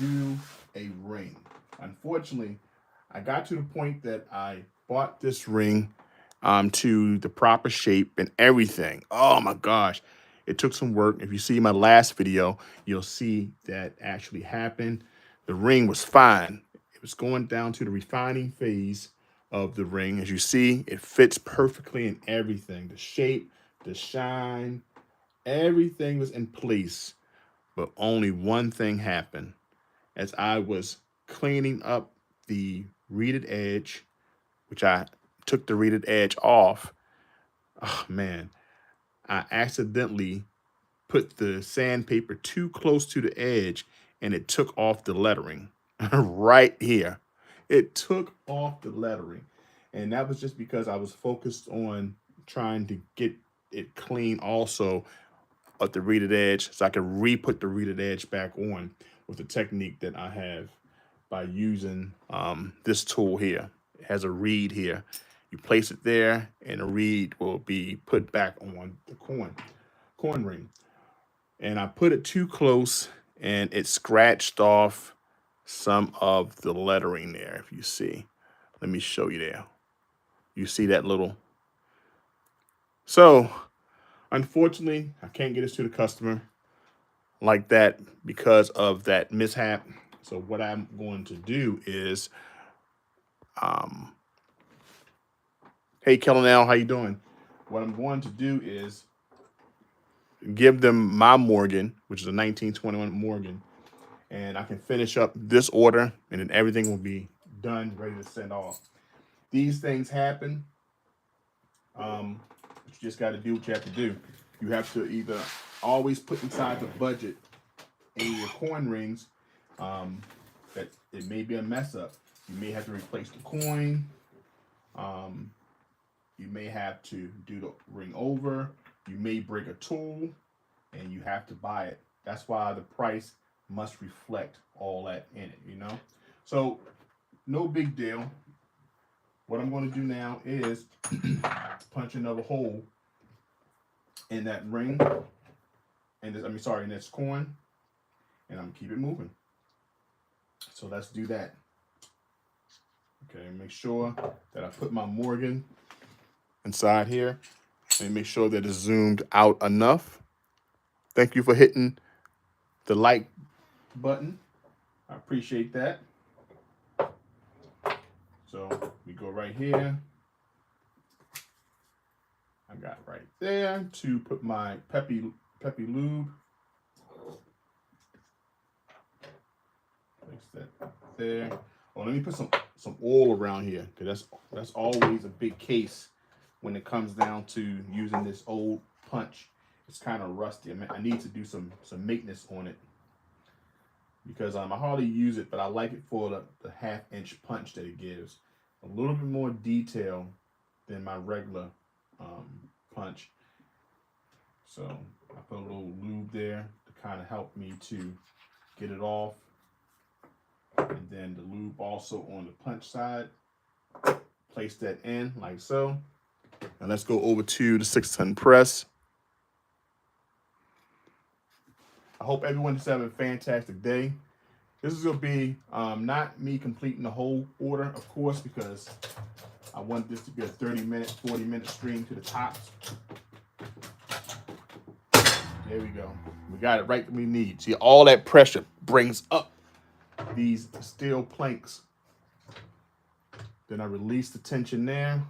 do a ring. Unfortunately, I got to the point that I bought this ring to the proper shape and everything. Oh my gosh. It took some work. If you see my last video, you'll see that actually happened. The ring was fine. It was going down to the refining phase of the ring. As you see, it fits perfectly in everything. The shape, the shine, everything was in place. But only one thing happened. As I was cleaning up the reeded edge, which I took the reeded edge off, oh man, I accidentally put the sandpaper too close to the edge and it took off the lettering right here. It took off the lettering. And that was just because I was focused on trying to get it clean also at the reeded edge so I could re-put the reeded edge back on with the technique that I have by using this tool here. It has a reed here. You place it there and the reed will be put back on the coin ring. And I put it too close and it scratched off some of the lettering there, if you see. Let me show you there. You see that little. So, unfortunately, I can't get this to the customer like that because of that mishap. So what I'm going to do is, hey, Kellanell, how you doing? What I'm going to do is give them my Morgan, which is a 1921 Morgan, and I can finish up this order, and then everything will be done, ready to send off. These things happen. You just got to do what you have to do. You have to either always put inside the budget in your coin rings that it may be a mess up. You may have to replace the coin. You may have to do the ring over. You may break a tool and you have to buy it. That's why the price must reflect all that in it, you know? So no big deal. What I'm going to do now is punch another hole in that ring, and this, in this coin, and I'm gonna keep it moving. So let's do that. Okay, make sure that I put my Morgan inside here, and make sure that it's zoomed out enough. Thank you for hitting the like button. I appreciate that. So we go right here. I got right there to put my peppy lube. Place that there. Oh, let me put some oil around here, because that's always a big case when it comes down to using this old punch. It's kind of rusty. I need to do some maintenance on it, because I hardly use it, but I like it for the 1/2-inch punch that it gives. A little bit more detail than my regular punch. So I put a little lube there to kind of help me to get it off. And then the lube also on the punch side. Place that in like so. And let's go over to the 6-ton press. I hope everyone is having a fantastic day. This is going to be not me completing the whole order, of course, because I want this to be a 30-minute, 40-minute stream to the tops. There we go. We got it right that we need. See, all that pressure brings up these steel planks. Then I release the tension there.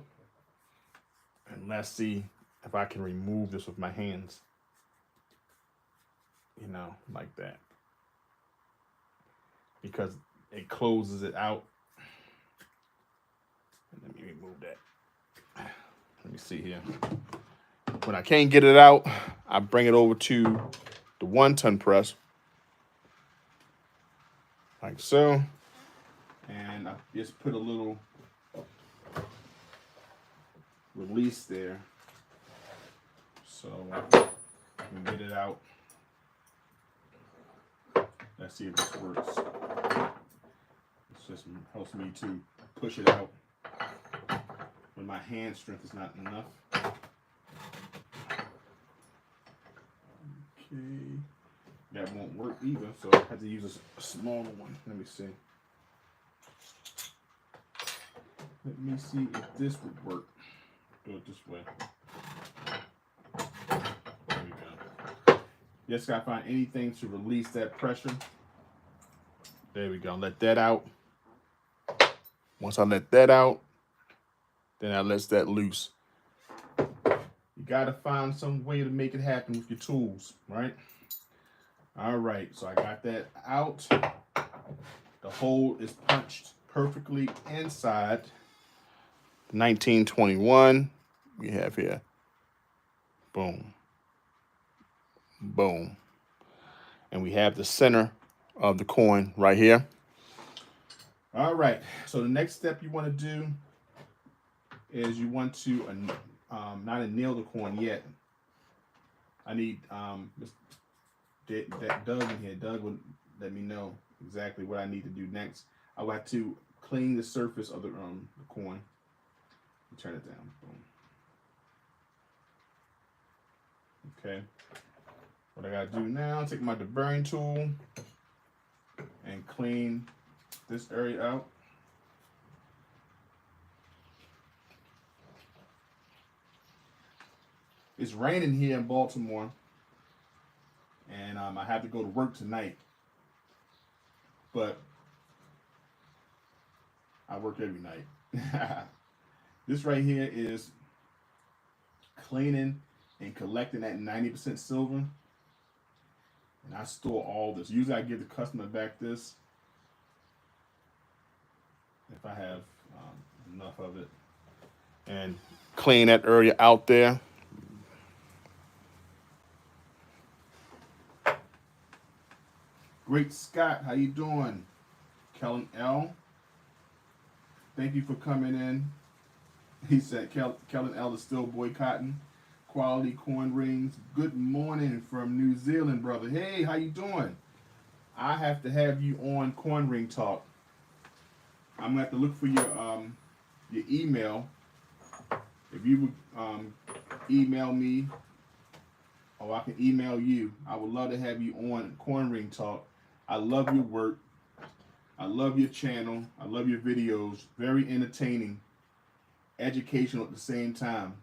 And let's see if I can remove this with my hands. You know, like that. Because it closes it out. And let me remove that. Let me see here. When I can't get it out, I bring it over to the 1-ton press. Like so. And I just put a little release there. So I can get it out. Let's see if this works. This just helps me to push it out when my hand strength is not enough. Okay, that won't work. either, so I had to use a smaller one. Let me see. Let me see if this would work. Do it this way. There we go. Just gotta find anything to release that pressure. There we go. Let that out. Once I let that out, then I let that loose. You gotta find some way to make it happen with your tools, right? All right, so I got that out. The hole is punched perfectly inside. 1921 we have here. Boom. Boom. And we have the center of the coin right here. All right, so the next step you want to do is you want to not anneal the coin yet. I need Doug in here. Doug would let me know exactly what I need to do next. I would have to clean the surface of the coin. Turn it down. Boom. Okay. What I gotta do now, take my deburring tool and clean this area out. It's raining here in Baltimore, and I have to go to work tonight, but I work every night. This right here is cleaning and collecting that 90% silver, and I store all this. Usually I give the customer back this if I have enough of it, and clean that area out there. Great Scott, how you doing? Kellen L, thank you for coming in. He said Kellen L is still boycotting quality coin rings. Good morning from New Zealand, brother. Hey, how you doing? I have to have you on Coin Ring Talk. I'm gonna have to look for your email. If you would email me, or I can email you, I would love to have you on Coin Ring Talk. I love your work. I love your channel. I love your videos. Very entertaining, educational at the same time.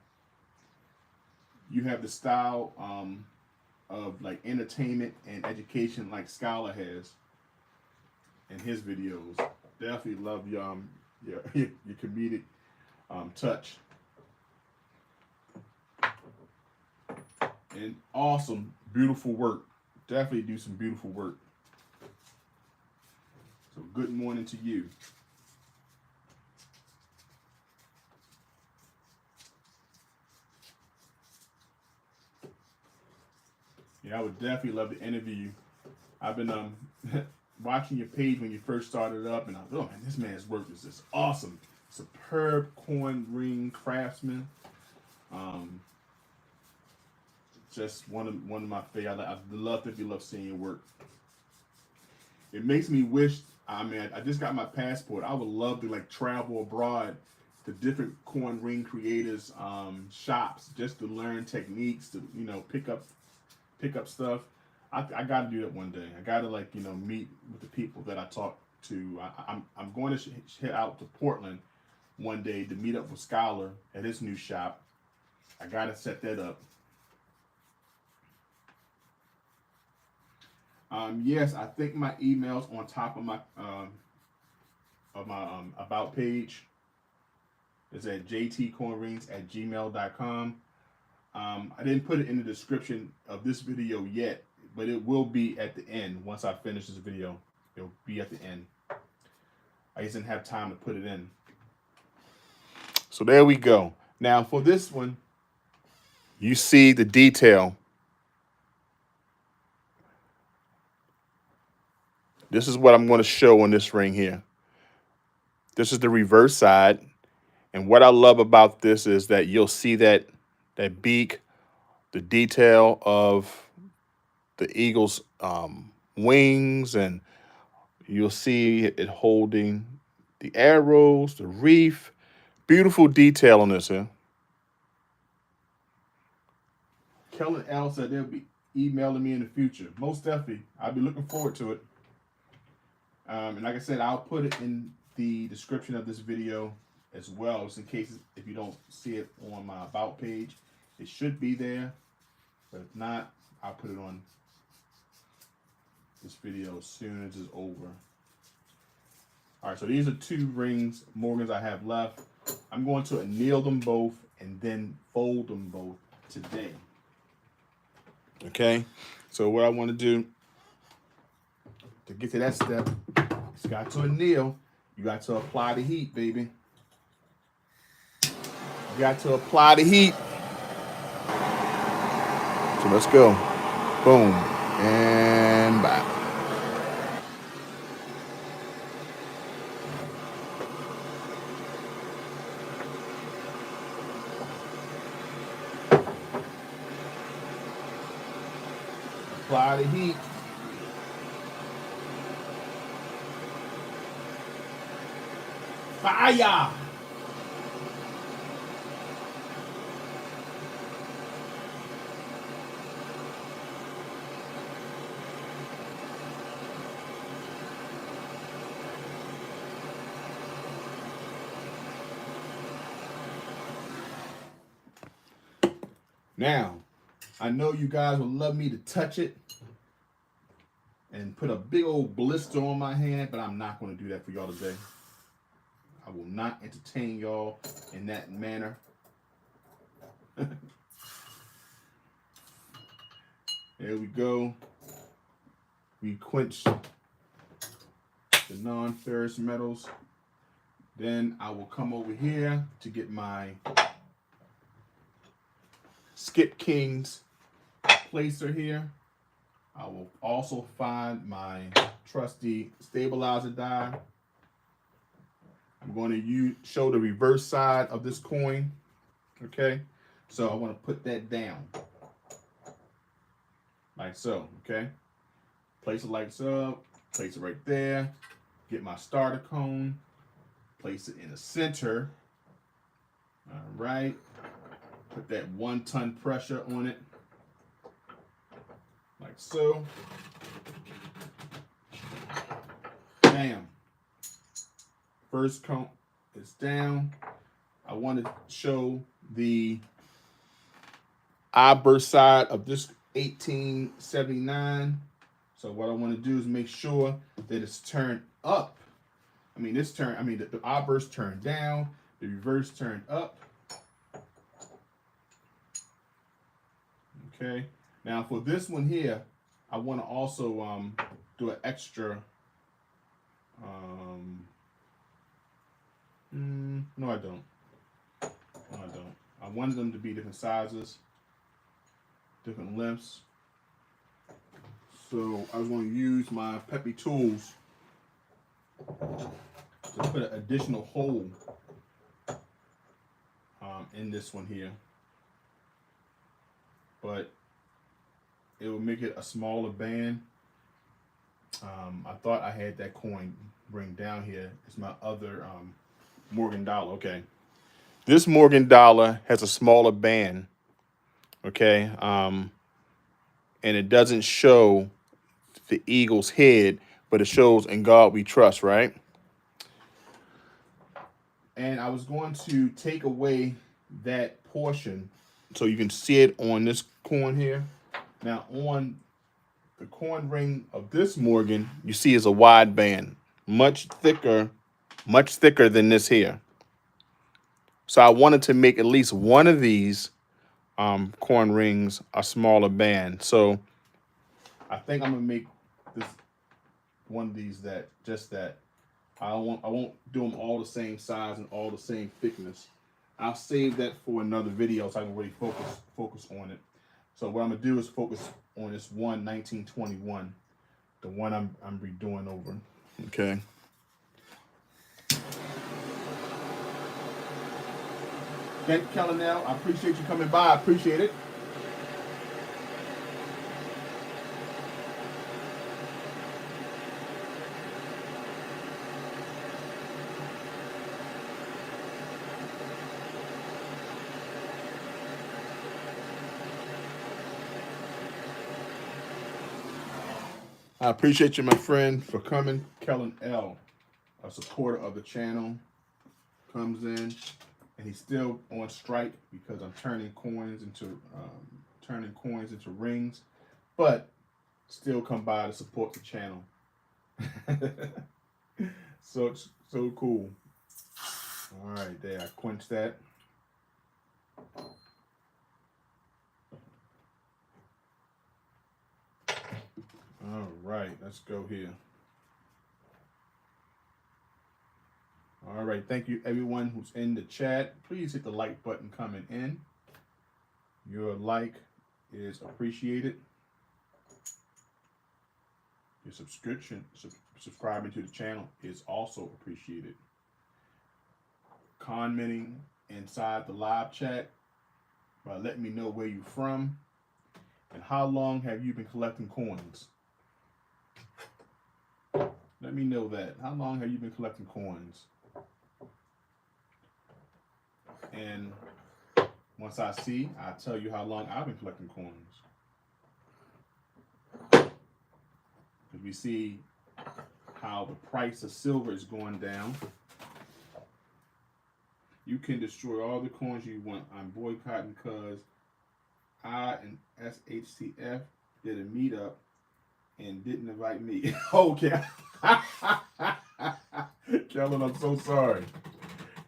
You have the style of like entertainment and education like Scholar has in his videos. Definitely love your comedic touch. And awesome, beautiful work. Definitely do some beautiful work. So good morning to you. Yeah, I would definitely love to interview you. I've been watching your page when you first started up, and I thought, oh man, this man's work is just awesome. Superb coin ring craftsman. Just one of my favorites. I love seeing your work. It makes me wish. I mean, I just got my passport. I would love to like travel abroad to different coin ring creators shops just to learn techniques, to pick up stuff. I got to do that one day. I got to meet with the people that I talk to. I'm going to head out to Portland one day to meet up with Scholar at his new shop. I got to set that up. Yes, I think my email's on top of my about page. It's at jtcoinrings@gmail.com. I didn't put it in the description of this video yet, but it will be at the end. Once I finish this video, it'll be at the end. I just didn't have time to put it in. So there we go. Now for this one, you see the detail. This is what I'm going to show on this ring here. This is the reverse side. And what I love about this is that you'll see that beak, the detail of the eagle's wings, and you'll see it holding the arrows, the reef. Beautiful detail on this here. Kellen L said there'll be emailing me in the future. Most definitely. I'll be looking forward to it. And like I said, I'll put it in the description of this video as well, just in case if you don't see it on my About page. It should be there, but if not, I'll put it on this video as soon as it's over. All right, so these are 2 rings, Morgans I have left. I'm going to anneal them both and then fold them both today. Okay, so what I want to do to get to that step, you got to anneal. You got to apply the heat, baby. You got to apply the heat. So let's go. Boom. And bye. Apply the heat. Fire! Now, I know you guys would love me to touch it and put a big old blister on my hand, but I'm not going to do that for y'all today. I will not entertain y'all in that manner. There we go. We quench the non-ferrous metals. Then I will come over here to get my Skip King's placer here. I will also find my trusty stabilizer die. I'm going to show the reverse side of this coin. Okay, so I want to put that down like so. Okay, place it like so, place it right there, get my starter cone, place it in the center. All right, put that 1 ton pressure on it like so. Bam. First cone is down. I want to show the obverse side of this 1879. So what I want to do is make sure that it's turned up. The obverse turned down, the reverse turned up. Okay. Now for this one here, I want to also do an extra. No, I don't. No, I don't. I wanted them to be different sizes, different lengths. So I was going to use my Peppy tools to put an additional hole in this one here. But it will make it a smaller band. I thought I had that coin ring down here. It's my other Morgan dollar. Okay. This Morgan dollar has a smaller band. Okay. And it doesn't show the eagle's head, but it shows "In God We Trust," right? And I was going to take away that portion so you can see it on this coin here. Now on the coin ring of this Morgan, you see is a wide band, much thicker than this here. So I wanted to make at least one of these coin rings a smaller band. So I think I'm gonna make this one of these just that. I won't do them all the same size and all the same thickness. I'll save that for another video so I can really focus on it. So what I'm gonna do is focus on this one 1921, the one I'm redoing over. Okay. Thank you, Kellanell. I appreciate you coming by. I appreciate it. I appreciate you, my friend, for coming. Kellen L, a supporter of the channel, comes in, and he's still on strike because I'm turning coins into rings, but still come by to support the channel. So it's so cool. All right, there, I quenched that. All right, let's go here. All right, thank you everyone who's in the chat. Please hit the like button coming in. Your like is appreciated. Your subscribing to the channel is also appreciated. Commenting inside the live chat by letting me know where you're from and how long have you been collecting coins. Let me know that. How long have you been collecting coins? And once I see, I'll tell you how long I've been collecting coins. Because we see how the price of silver is going down. You can destroy all the coins you want. I'm boycotting because I and SHCF did a meetup and didn't invite me. Okay. Kellen, I'm so sorry.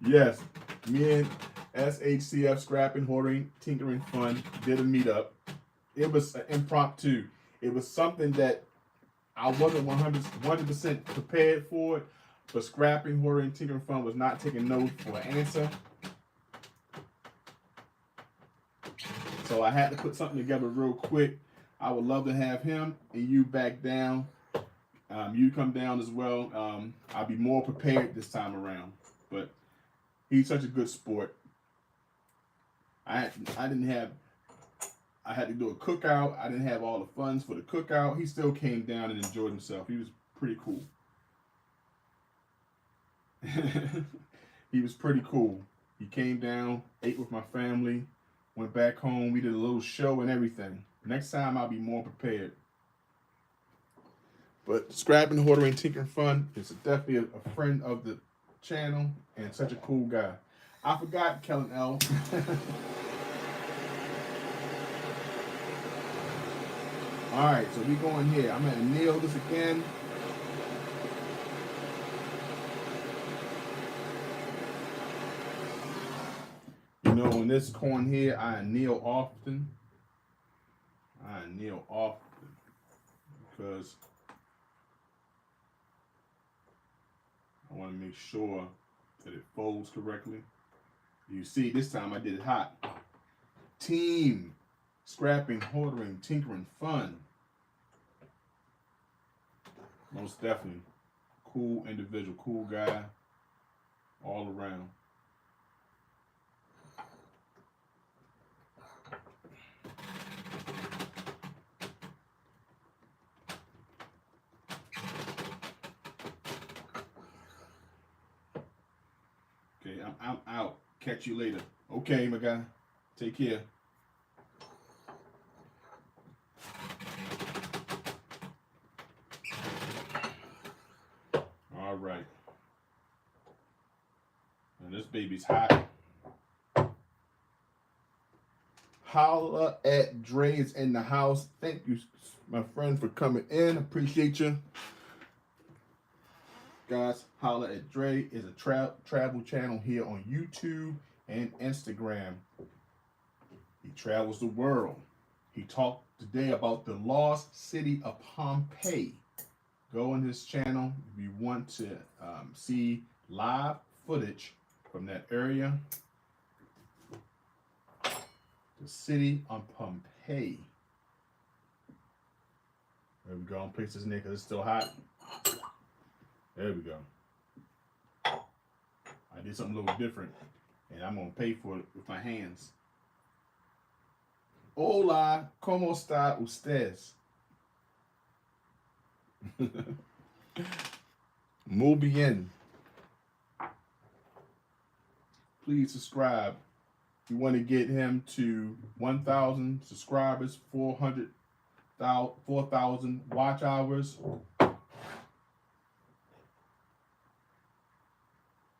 Yes, me and SHCF Scrapping, Hoarding, Tinkering Fun did a meetup. It was an impromptu. It was something that I wasn't 100% prepared for it, but Scrapping, Hoarding, Tinkering Fun was not taking no for an answer. So I had to put something together real quick. I would love to have him and you back down. You come down as well. I'll be more prepared this time around. But he's such a good sport. I had to do a cookout. I didn't have all the funds for the cookout. He still came down and enjoyed himself. He was pretty cool. He was pretty cool. He came down, ate with my family, went back home. We did a little show and everything. Next time I'll be more prepared. But Scrapping, Hoarding, Tinkering Fun is definitely a friend of the channel and such a cool guy. I forgot Kellen L. All right, so we going here. I'm gonna nail this again. You know, on this coin here, I anneal often. Because I want to make sure that it folds correctly. You see, this time I did it hot. Team Scrapping, Hoarding, Tinkering Fun. Most definitely. Cool individual, cool guy, all around. Okay, I'm out. Catch you later. Okay, my guy. Take care. All right. And this baby's hot. Holla at Dre is in the house. Thank you, my friend, for coming in. Appreciate you. Guys, Holla at Dre is a travel channel here on YouTube and Instagram. He travels the world. He talked today about the lost city of Pompeii. Go on his channel if you want to see live footage from that area. The city of Pompeii. There we go. I'm place this in there because it's still hot. There we go. I did something a little different, and I'm going to pay for it with my hands. Hola, ¿cómo está ustedes? Muy bien. Please subscribe. We want to get him to 1,000 subscribers, 400,000 4,000 watch hours.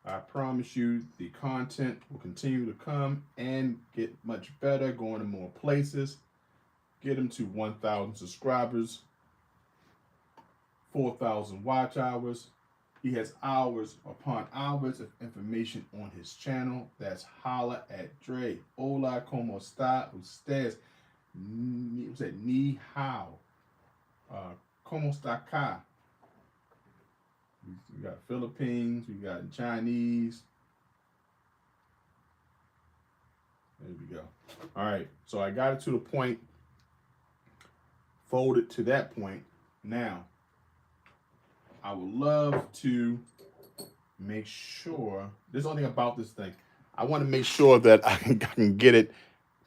I promise you the content will continue to come and get much better, going to more places. Get him to 1,000 subscribers, 4,000 watch hours. He has hours upon hours of information on his channel. That's Holla at Dre. Hola, como está usted? Ni hao. Como está acá? We got Philippines, we got Chinese. There we go. All right, so I got it to the point, folded to that point. Now, I would love to make sure, there's only about this thing. I want to make sure that I can get it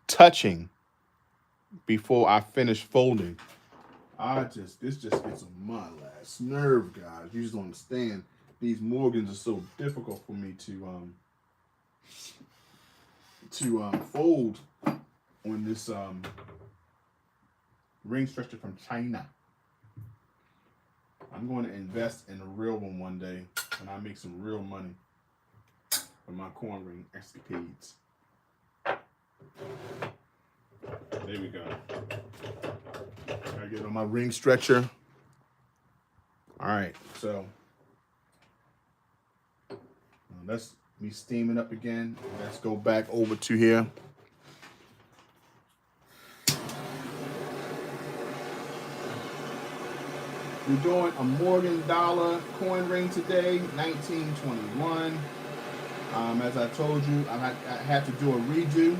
touching before I finish folding. This just gets on my last nerve, guys. You just don't understand. These Morgans are so difficult for me to fold on this ring stretcher from China. I'm going to invest in a real one day when I make some real money from my coin ring escapades. There we go. I get on my ring stretcher. All right, so let's be steaming up again. Let's go back over to here. We're doing a Morgan dollar coin ring today, 1921. As I told you, I had to do a redo.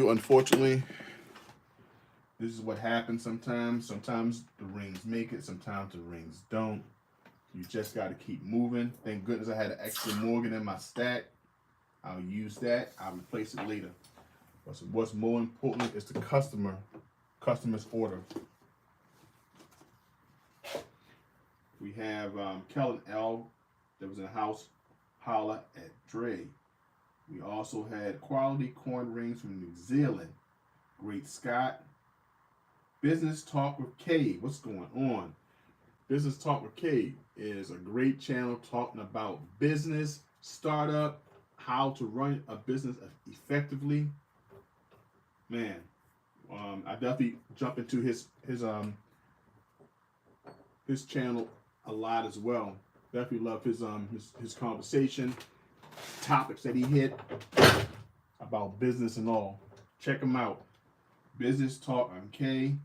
Unfortunately. This is what happens sometimes. Sometimes the rings make it, sometimes the rings don't. You just got to keep moving. Thank goodness I had an extra Morgan in my stack. I'll use that. I'll replace it later. But what's more important is the customer's order. We have Kellen L. that was in the house. Holla at Dre. We also had quality coin rings from New Zealand. Great Scott. Business Talk with K. What's going on? Business Talk with K is a great channel talking about business, startup, how to run a business effectively. Man, I definitely jump into his channel a lot as well. Definitely love his conversation, topics that he hit about business and all. Check him out. Business Talk on K.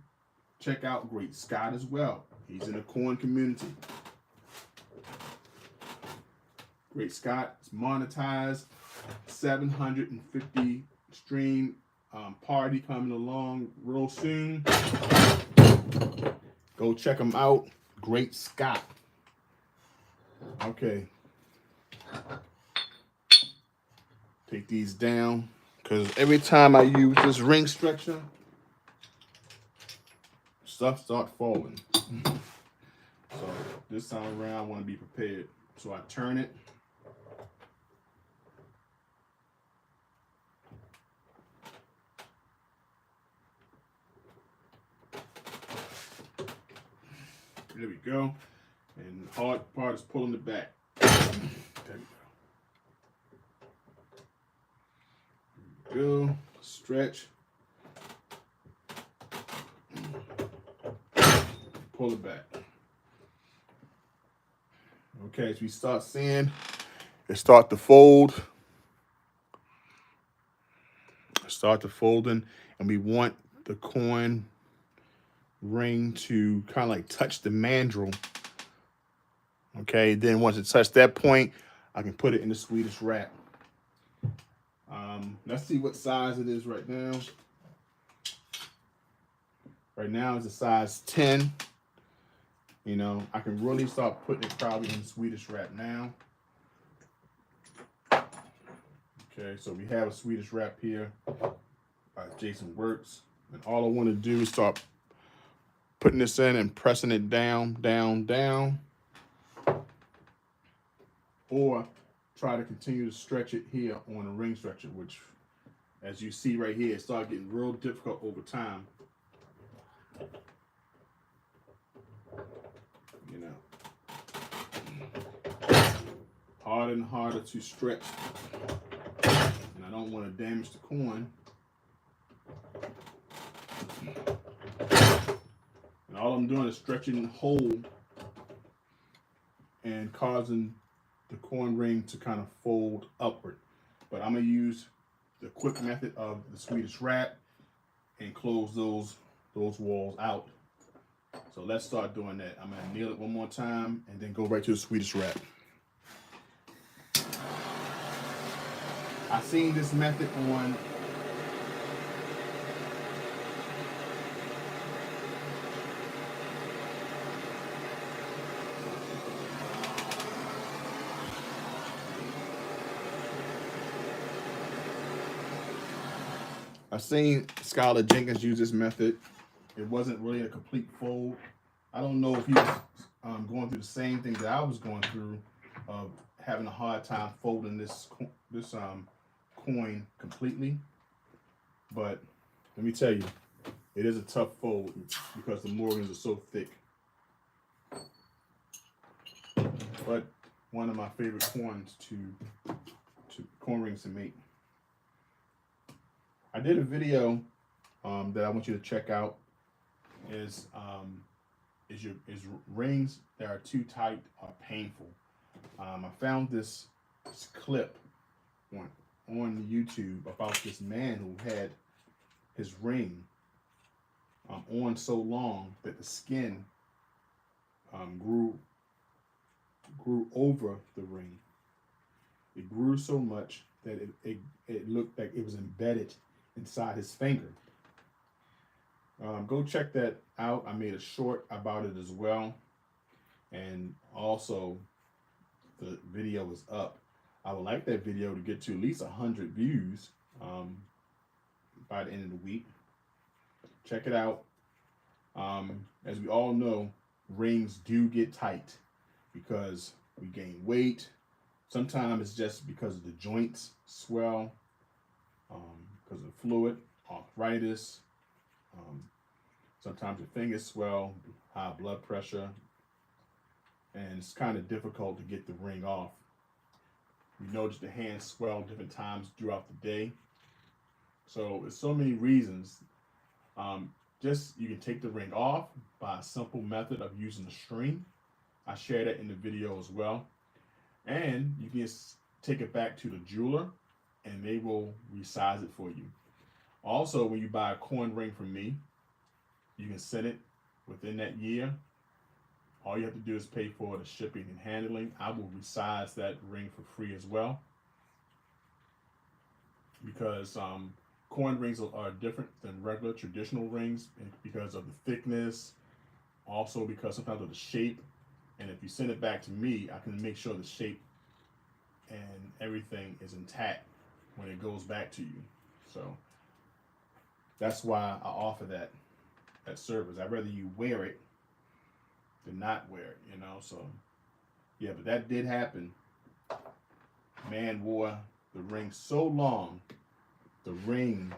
Check out Great Scott as well. He's in the coin community. Great Scott is monetized. 750 stream party coming along real soon. Go check him out. Great Scott. Okay. Take these down, because every time I use this ring stretcher, stuff starts falling. So this time around, I want to be prepared. So I turn it. There we go. And the hard part is pulling it back. There we go. Stretch. Pull it back. Okay, so we start seeing it start to fold. Start to folding, and we want the coin ring to kind of like touch the mandrel. Okay, then once it touched that point, I can put it in the Swedish wrap. Let's see what size it is right now. Right now it's a size 10. You know, I can really start putting it probably in Swedish wrap now. Okay, so we have a Swedish wrap here by Jason Works. And all I want to do is start putting this in and pressing it down, down, down. or try to continue to stretch it here on a ring stretcher, which, as you see right here, it started getting real difficult over time. You know, harder and harder to stretch, and I don't want to damage the coin. And all I'm doing is stretching the hole and causing the coin ring to kind of fold upward. But I'm gonna use the quick method of the Swedish wrap and close those walls out. So let's start doing that. I'm gonna nail it one more time and then go right to the Swedish wrap. I've seen this method on Skylar Jenkins use this method. It wasn't really a complete fold. I don't know if he was going through the same thing that I was going through, of having a hard time folding this coin completely. But let me tell you, it is a tough fold because the Morgans are so thick. But one of my favorite coins coin rings to make. I did a video that I want you to check out. Is rings that are too tight are painful. I found this clip on YouTube about this man who had his ring on so long that the skin grew over the ring. It grew so much that it looked like it was embedded inside his finger. Go check that out. I made a short about it as well, and also the video is up. I would like that video to get to at least 100 views by the end of the week. Check it out. As we all know, rings do get tight because we gain weight. Sometimes it's just because of the joints swell, because of fluid, arthritis. Sometimes your fingers swell, high blood pressure, and it's kind of difficult to get the ring off. We notice the hands swell different times throughout the day. So there's so many reasons. Just you can take the ring off by a simple method of using a string. I share that in the video as well. And you can just take it back to the jeweler and they will resize it for you. Also, when you buy a coin ring from me, you can send it within that year. All you have to do is pay for the shipping and handling. I will resize that ring for free as well, because coin rings are different than regular traditional rings because of the thickness, also because sometimes of the shape. And if you send it back to me, I can make sure the shape and everything is intact when it goes back to you. So that's why I offer that service. I'd rather you wear it than not wear it, you know. So yeah, but that did happen. Man wore the ring so long, the ring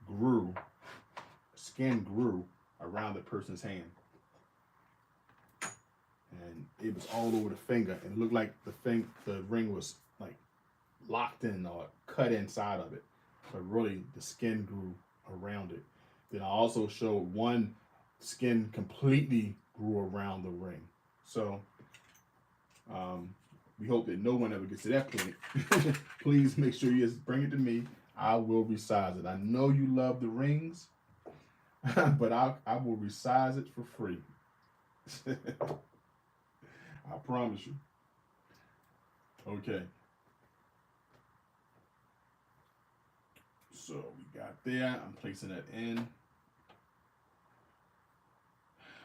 grew, skin grew around the person's hand. And it was all over the finger, and it looked like the ring was like locked in or cut inside of it, but really the skin grew around it. Then I also showed one skin completely grew around the ring. So we hope that no one ever gets to that point. Please make sure you just bring it to me. I will resize it. I know you love the rings, but I will resize it for free. I promise you. Okay. So we got there. I'm placing that in.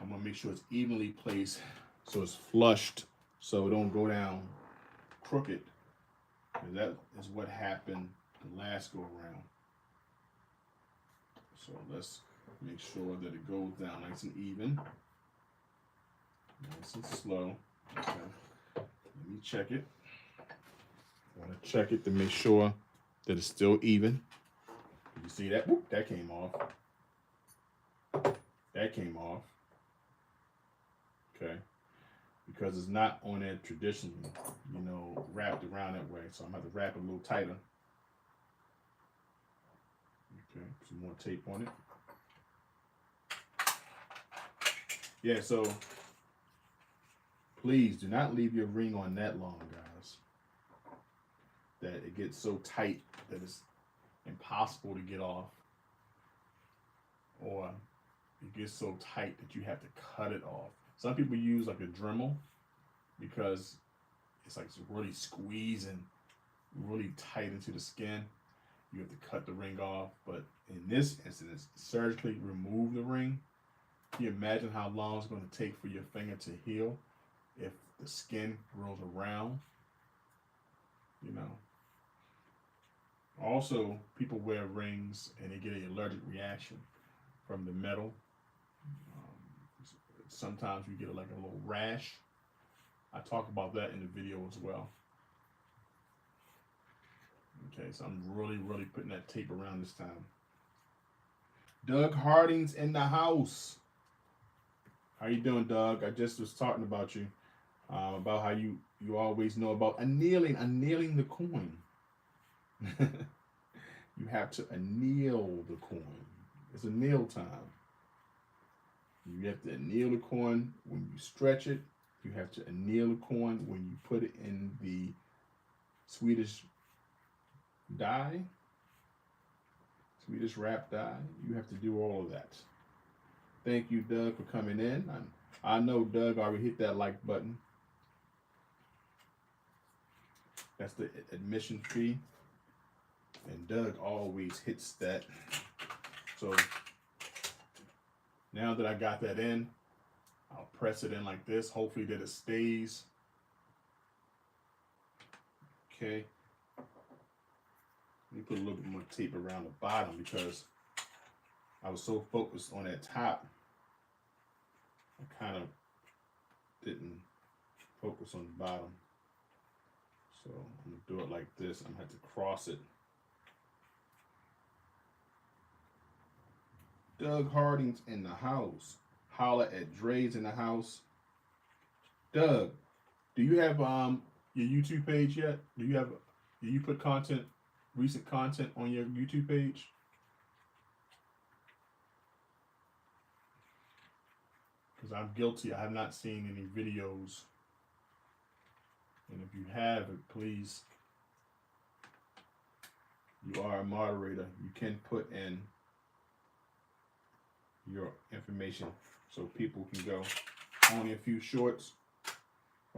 I'm gonna make sure it's evenly placed so it's flushed, so it don't go down crooked. And that is what happened the last go around. So let's make sure that it goes down nice and even, nice and slow. Okay. Let me check it. Want to check it to make sure that it's still even. You see that? Whoop, that came off. That came off. Okay. Because it's not on there traditionally, you know, wrapped around that way. So I'm going to have to wrap it a little tighter. Okay, some more tape on it. Yeah, so please do not leave your ring on that long, guys. That it gets so tight that it's impossible to get off. Or it gets so tight that you have to cut it off. Some people use like a Dremel because it's like it's really squeezing really tight into the skin. You have to cut the ring off. But in this instance, surgically remove the ring. Can you imagine how long it's going to take for your finger to heal if the skin grows around? You know. Also, people wear rings and they get an allergic reaction from the metal. Sometimes you get like a little rash. I talk about that in the video as well. Okay, so I'm really putting that tape around this time. Doug Harding's in the house. How you doing, Doug? I just was talking about you, about how you always know about annealing the coin. You have to anneal the coin. It's anneal time. You have to anneal the coin when you stretch it. You have to anneal the coin when you put it in the Swedish die, Swedish wrap die. You have to do all of that. Thank you, Doug, for coming in. I know Doug already hit that like button. That's the admission fee. And Doug always hits that. So now that I got that in, I'll press it in like this. Hopefully that it stays. Okay. Let me put a little bit more tape around the bottom because I was so focused on that top. I kind of didn't focus on the bottom. So I'm going to do it like this. I'm going to have to cross it. Doug Harding's in the house. Holla at Dre's in the house. Doug, do you have your YouTube page yet? Do you put content, recent content on your YouTube page? Because I'm guilty. I have not seen any videos. And if you have it, please, you are a moderator. You can put in your information so people can go. Only a few shorts.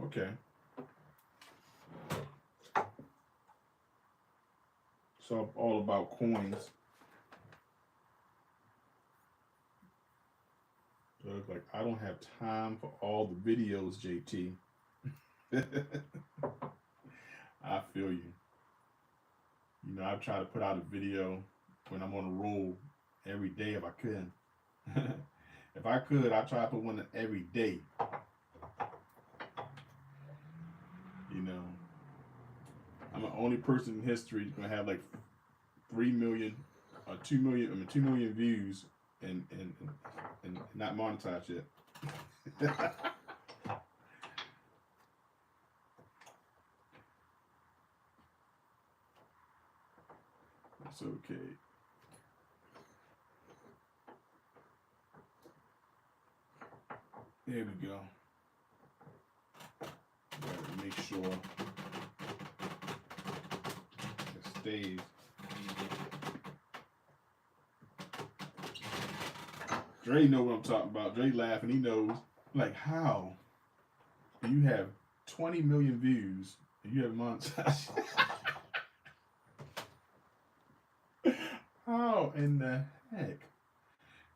Okay. So all about coins. Look like I don't have time for all the videos, JT. I feel you. You know, I've tried to put out a video when I'm on a roll every day if I could. If I could, I'd try to put one in every day. You know, I'm the only person in history that's gonna have like 3 million or 2 million, 2 million views and not monetized yet. That's okay. There we go. Gotta make sure it stays. Dre know what I'm talking about. Dre laughing, he knows. Like, how do you have 20 million views and you have monetized? How in the heck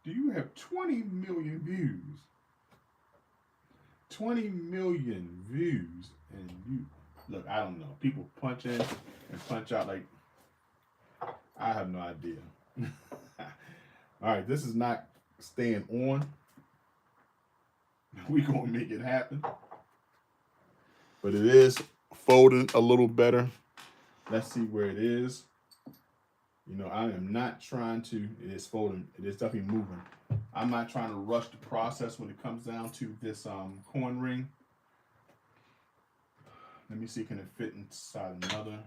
do you have 20 million views? 20 million views and you look, I don't know. People punch in and punch out like I have no idea. All right, this is not staying on. We gonna make it happen. But it is folding a little better. Let's see where it is. You know, I am not trying to, it is folding, it is definitely moving. I'm not trying to rush the process when it comes down to this coin ring. Let me see, can it fit inside another?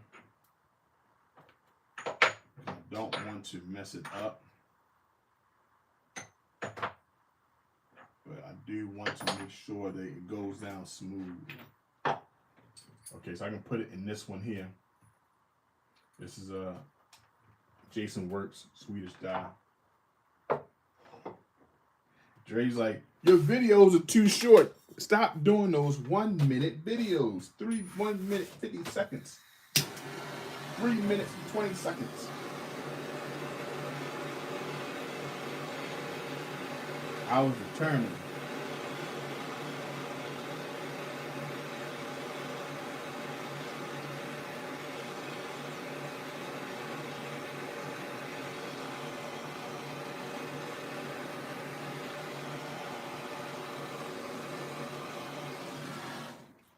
I don't want to mess it up, but I do want to make sure that it goes down smooth. Okay, so I can put it in this one here. This is a Jason Works Swedish die. Dre's like, your videos are too short. Stop doing those 1 minute videos. 1 minute 50 seconds. 3 minutes and 20 seconds. I was determined.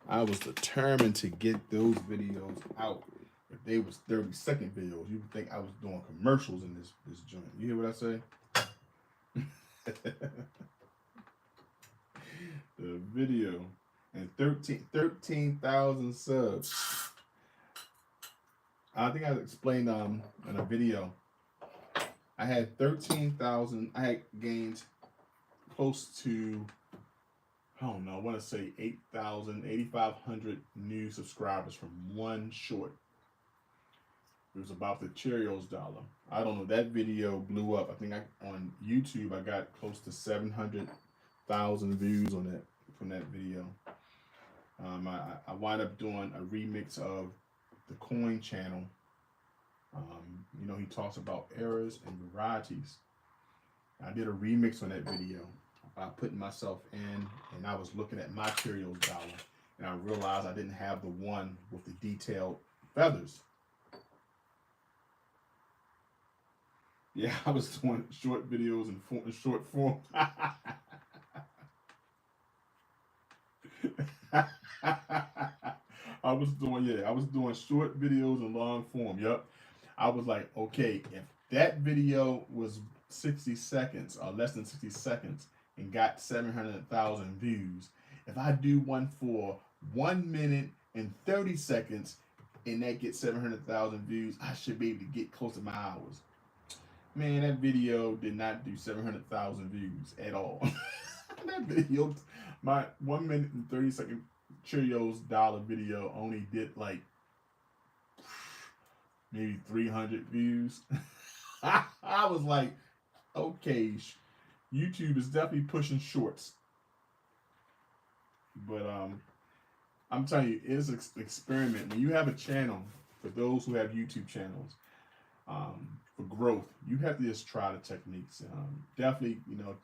I was determined to get those videos out. If they was 30-second videos, you would think I was doing commercials in this joint. You hear what I say? The video and 13,000 subs. I think I explained in a video. I had 13,000. I had gained close to, I don't know, I want to say 8,000, 8,500 new subscribers from one short. It was about the Cheerios dollar. I don't know, that video blew up. I think on YouTube I got close to 700,000 views on that from that video. I wound up doing a remix of the Coin channel. You know, he talks about errors and varieties. I did a remix on that video by putting myself in, and I was looking at my Cheerios dollar, and I realized I didn't have the one with the detailed feathers. Yeah, I was doing short videos in short form. I was doing short videos in long form. Yep. I was like, okay, if that video was 60 seconds or less than 60 seconds and got 700,000 views, if I do one for 1 minute and 30 seconds and that gets 700,000 views, I should be able to get close to my hours. Man, that video did not do 700,000 views at all. That video, my 1 minute and 30-second Cheerios dollar video only did like maybe 300 views. I was like, okay, YouTube is definitely pushing shorts. But I'm telling you, it's an experiment. When you have a channel, for those who have YouTube channels, for growth, you have to just try the techniques. Definitely, you know,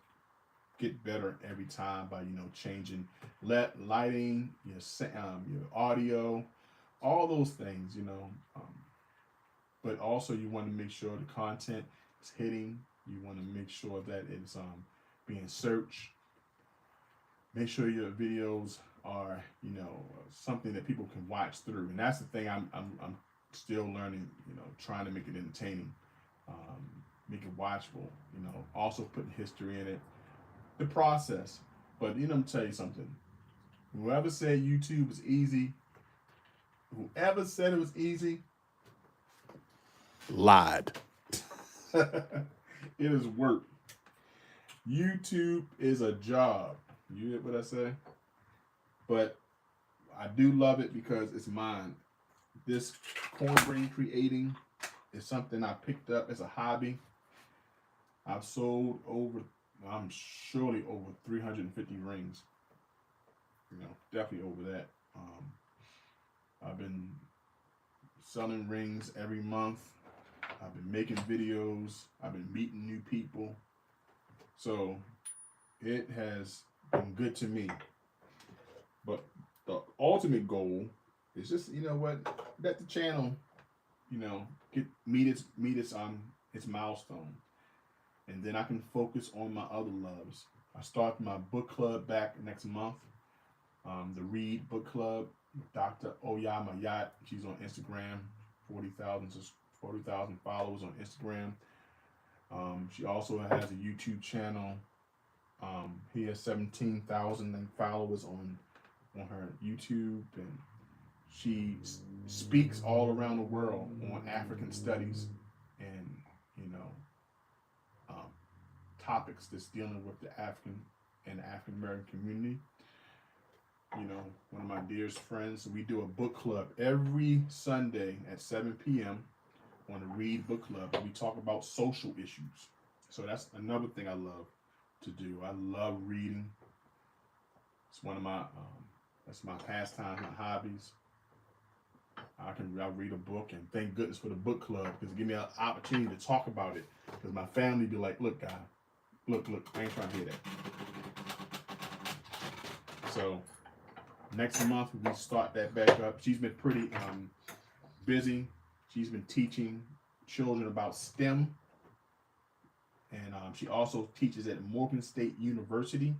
get better every time by, you know, changing lighting, your audio, all those things, you know. But also you want to make sure the content is hitting. You want to make sure that it's being searched. Make sure your videos are, you know, something that people can watch through. And that's the thing I'm still learning, you know, trying to make it entertaining, make it watchable, you know, also putting history in it, the process. But, you know, I'm tell you something. Whoever said YouTube is easy, whoever said it was easy, lied. It is work. YouTube is a job. You get what I say? But I do love it because it's mine. This coin ring creating is something I picked up as a hobby. I've sold I'm surely over 350 rings. You know, definitely over that. I've been selling rings every month. I've been making videos. I've been meeting new people. So it has been good to me. But the ultimate goal is just, you know what, let the channel, you know, meet its milestone. And then I can focus on my other loves. I start my book club back next month. The Read Book Club, Dr. Oyama Yacht. She's on Instagram. 40,000 followers on Instagram. She also has a YouTube channel. He has 17,000 followers on her YouTube, and she speaks all around the world on African studies and you know um, topics that's dealing with the African and African American community. One of my dearest friends. We do a book club every Sunday at 7 p.m. on the Read Book Club, and we talk about social issues. So that's another thing I love to do. I love reading. It's one of my that's my pastime, my hobbies. I'll read a book, and thank goodness for the book club, because it gives me an opportunity to talk about it. Because my family be like, "Look, guy, look, I ain't trying to hear that." So next month we start that back up. She's been pretty busy. She's been teaching children about STEM, and she also teaches at Morgan State University.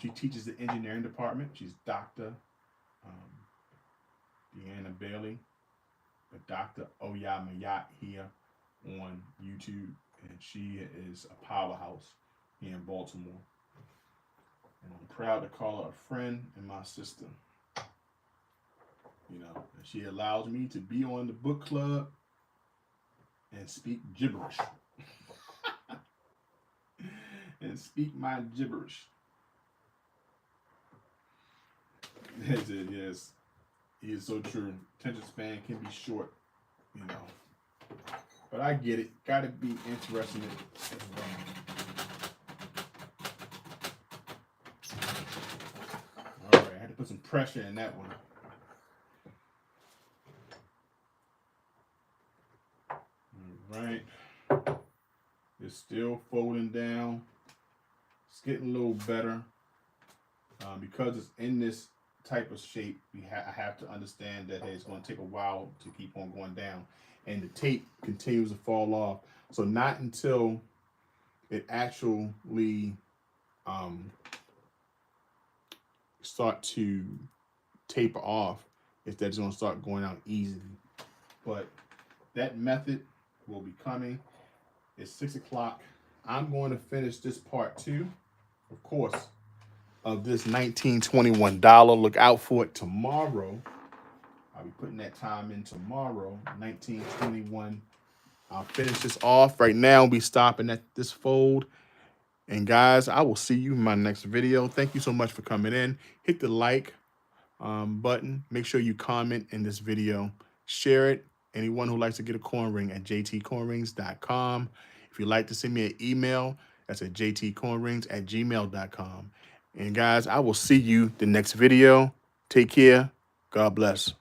She teaches the engineering department. She's Dr. Deanna Bailey, but Dr. Oyamayat here on YouTube, and she is a powerhouse here in Baltimore. And I'm proud to call her a friend and my sister. She allows me to be on the book club and speak gibberish. And speak my gibberish. That's it, yes. He is so true. Attention span can be short, But I get it. Gotta be interested in it as well. All right, I had to put some pressure in that one. All right. It's still folding down. It's getting a little better. Because it's in this type of shape, I have to understand that it's going to take a while to keep on going down, and the tape continues to fall off. So not until it actually start to taper off is that it's going to start going out easily. But that method will be coming. It's 6 o'clock. I'm going to finish this part 2, of course, of this $1921. Look out for it tomorrow. I'll be putting that time in tomorrow, 1921. I'll finish this off. Right now, we'll be stopping at this fold. And guys, I will see you in my next video. Thank you so much for coming in. Hit the like button. Make sure you comment in this video. Share it. Anyone who likes to get a coin ring at jtcoinrings.com. If you'd like to send me an email, that's at jtcoinrings@gmail.com. And guys, I will see you the next video. Take care. God bless.